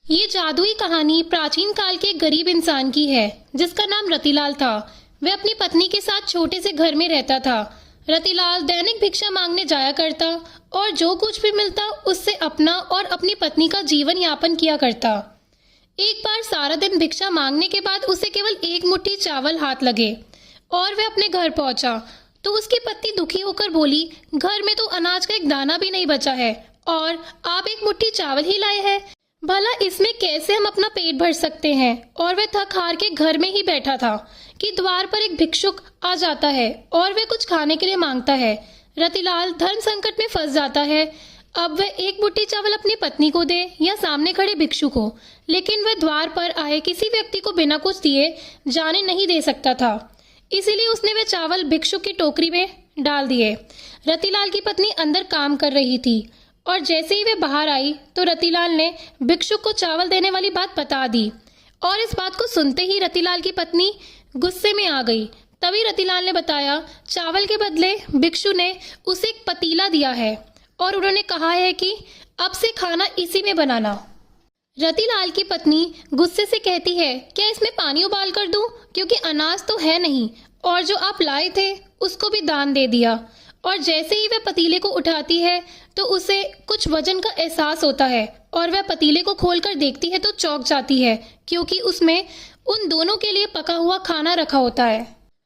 ये जादुई कहानी प्राचीन काल के एक गरीब इंसान की है जिसका नाम रतिलाल था। वह अपनी पत्नी के साथ छोटे से घर में रहता था। रतिलाल दैनिक भिक्षा मांगने जाया करता और जो कुछ भी मिलता उससे अपना और अपनी पत्नी का जीवन यापन किया करता। एक बार सारा दिन भिक्षा मांगने के बाद उसे केवल एक मुट्ठी चावल हाथ लगे और वह अपने घर पहुंचा तो उसकी पत्नी दुखी होकर बोली, घर में तो अनाज का एक दाना भी नहीं बचा है और आप एक मुट्ठी चावल ही लाए हैं। भला इसमें कैसे हम अपना पेट भर सकते हैं। और वह थक हार के घर में ही बैठा था कि द्वार पर एक भिक्षुक आ जाता है और वह कुछ खाने के लिए मांगता है। रतिलाल धर्म संकट में फंस जाता है। अब वह एक मुट्ठी चावल अपनी पत्नी को दे या सामने खड़े भिक्षुक को, लेकिन वह द्वार पर आए किसी व्यक्ति को बिना कुछ दिए जाने नहीं दे सकता था। इसीलिए उसने वह चावल भिक्षुक की टोकरी में डाल दिए। रतिलाल की पत्नी अंदर काम कर रही थी और जैसे ही वे बाहर आई तो रतिलाल ने भिक्षुक को चावल देने वाली बात बता दी और इस बात को सुनते ही रतिलाल की पत्नी गुस्से में आ गई। तभी रतिलाल ने बताया, चावल के बदले भिक्षु ने उसे एक पतीला दिया है और उन्होंने कहा है कि अब से खाना इसी में बनाना। रतिलाल की पत्नी गुस्से से कहती है, क्या इसमें पानी उबाल कर दूं? क्योंकि अनाज तो है नहीं और जो आप लाए थे उसको भी दान दे दिया। और जैसे ही वह पतीले को उठाती है तो उसे कुछ वजन का एहसास होता है और वह पतीले को खोलकर देखती है तो चौंक जाती है क्योंकि उसमें उन दोनों के लिए पका हुआ खाना रखा होता है।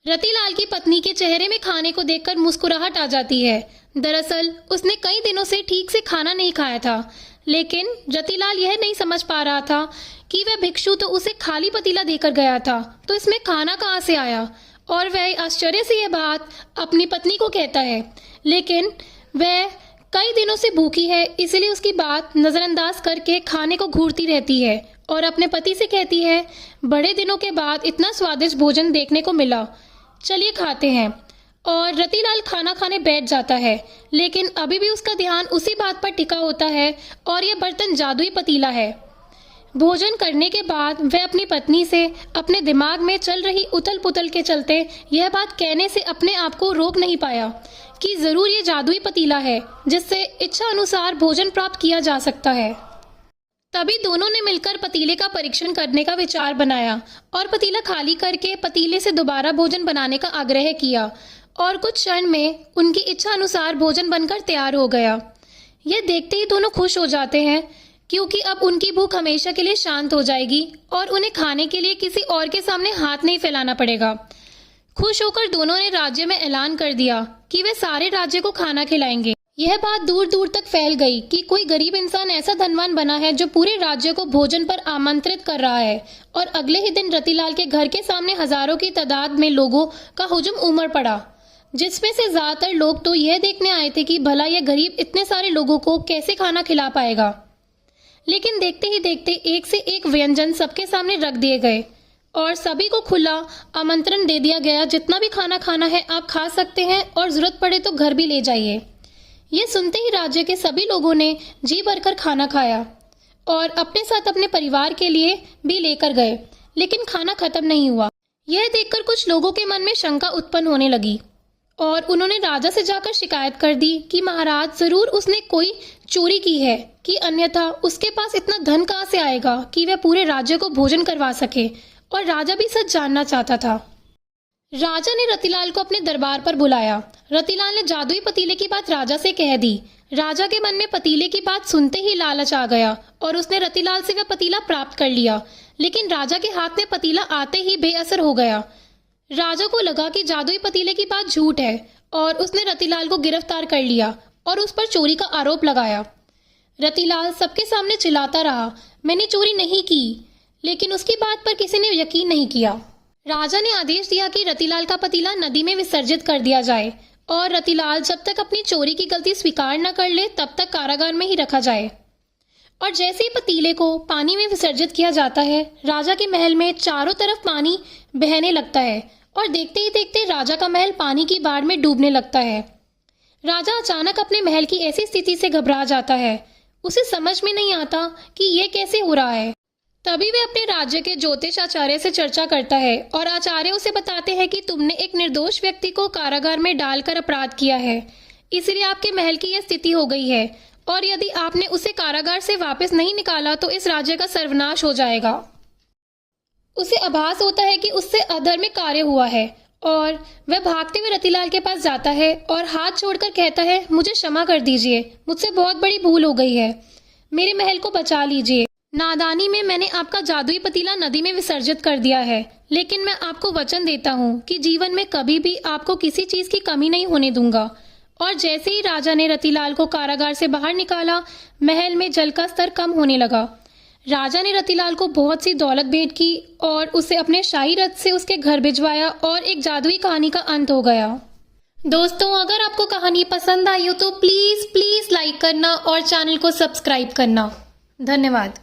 रतिलाल की पत्नी के चेहरे में खाने को देखकर मुस्कुराहट आ जाती है। दरअसल उसने कई दिनों से ठीक से खाना नहीं खाया था, लेकिन रतिलाल यह नहीं समझ पा रहा था कि वह भिक्षु तो उसे खाली पतीला देकर गया था, तो इसमें खाना कहाँ से आया। और वह आश्चर्य से यह बात अपनी पत्नी को कहता है, लेकिन वह कई दिनों से भूखी है इसलिए उसकी बात नजरअंदाज करके खाने को घूरती रहती है और अपने पति से कहती है, बड़े दिनों के बाद इतना स्वादिष्ट भोजन देखने को मिला, चलिए खाते हैं। और रतिलाल खाना खाने बैठ जाता है, लेकिन अभी भी उसका ध्यान उसी बात पर टिका होता है और यह बर्तन जादुई पतीला है। भोजन करने के बाद वह अपनी पत्नी से अपने दिमाग में चल रही उथल पुथल के चलते यह बात कहने से अपने आप को रोक नहीं पाया कि जरूर ये जादुई पतीला है जिससे इच्छा अनुसार भोजन प्राप्त किया जा सकता है। तभी दोनों ने मिलकर पतीले का परीक्षण करने का विचार बनाया और पतीला खाली करके पतीले से दोबारा भोजन बनाने का आग्रह किया और कुछ क्षण में उनकी इच्छा अनुसार भोजन बनकर तैयार हो गया। यह देखते ही दोनों खुश हो जाते हैं क्योंकि अब उनकी भूख हमेशा के लिए शांत हो जाएगी और उन्हें खाने के लिए किसी और के सामने हाथ नहीं फैलाना पड़ेगा। खुश होकर दोनों ने राज्य में ऐलान कर दिया कि वे सारे राज्य को खाना खिलाएंगे। यह बात दूर दूर तक फैल गई कि कोई गरीब इंसान ऐसा धनवान बना है जो पूरे राज्य को भोजन पर आमंत्रित कर रहा है। और अगले ही दिन रतिलाल के घर के सामने हजारों की तादाद में लोगों का हुजूम उमड़ पड़ा, जिसमें से ज्यादातर लोग तो यह देखने आए थे कि भला यह गरीब इतने सारे लोगों को कैसे खाना खिला पाएगा। लेकिन देखते ही देखते एक से एक व्यंजन सबके सामने रख दिए गए और सभी को खुला आमंत्रण दे दिया गया, जितना भी खाना खाना है आप खा सकते हैं और जरूरत पड़े तो घर भी ले जाइए। ये सुनते ही राज्य के सभी लोगों ने जी भरकर खाना खाया और अपने साथ अपने परिवार के लिए भी लेकर गए, लेकिन खाना खत्म नहीं हुआ। यह देखकर कुछ लोगों के मन में शंका उत्पन्न होने लगी और उन्होंने राजा से जाकर शिकायत कर दी कि महाराज, जरूर उसने कोई चोरी की है कि अन्यथा उसके पास इतना धन कहाँ से आएगा कि वह पूरे राज्य को भोजन करवा सके। और राजा भी सच जानना चाहता था। राजा ने रतिलाल को अपने दरबार पर बुलाया। रतिलाल ने जादुई पतीले की बात राजा से कह दी। राजा के मन में पतीले की बात सुनते ही लालच आ गया और उसने रतिलाल से वह पतीला प्राप्त कर लिया, लेकिन राजा के हाथ में पतीला आते ही बेअसर हो गया। राजा को लगा कि जादुई पतीले की बात झूठ है और उसने रतिलाल को गिरफ्तार कर लिया और उस पर चोरी का आरोप लगाया। रतिलाल सबके सामने चिल्लाता रहा, मैंने चोरी नहीं की, लेकिन उसकी बात पर किसी ने यकीन नहीं किया। राजा ने आदेश दिया कि रतिलाल का पतीला नदी में विसर्जित कर दिया जाए और रतिलाल जब तक अपनी चोरी की गलती स्वीकार न कर ले तब तक कारागार में ही रखा जाए। और जैसे ही पतीले को पानी में विसर्जित किया जाता है, राजा के महल में चारों तरफ पानी बहने लगता है और देखते ही देखते राजा का महल पानी की बाढ़ में डूबने लगता है। राजा अचानक अपने महल की ऐसी स्थिति से घबरा जाता है। उसे समझ में नहीं आता कि यह कैसे हो रहा है। तभी वह अपने राज्य के ज्योतिष आचार्य से चर्चा करता है और आचार्य उसे बताते हैं कि तुमने एक निर्दोष व्यक्ति को कारागार में डालकर अपराध किया है, इसलिए आपके महल की यह स्थिति हो गई है और यदि आपने उसे कारागार से वापस नहीं निकाला तो इस राज्य का सर्वनाश हो जाएगा। उसे आभास होता है कि उससे अधर्मिक कार्य हुआ है और वह भागते हुए रतिलाल के पास जाता है और हाथ छोड़कर कहता है, मुझे क्षमा कर दीजिए, मुझसे बहुत बड़ी भूल हो गई है, मेरे महल को बचा लीजिए। नादानी में मैंने आपका जादुई पतीला नदी में विसर्जित कर दिया है, लेकिन मैं आपको वचन देता हूँ कि जीवन में कभी भी आपको किसी चीज की कमी नहीं होने दूंगा। और जैसे ही राजा ने रतिलाल को कारागार से बाहर निकाला, महल में जल का स्तर कम होने लगा। राजा ने रतिलाल को बहुत सी दौलत भेंट की और उसे अपने शाही रथ से उसके घर भिजवाया और एक जादुई कहानी का अंत हो गया। दोस्तों, अगर आपको कहानी पसंद आई हो तो प्लीज प्लीज लाइक करना और चैनल को सब्सक्राइब करना। धन्यवाद।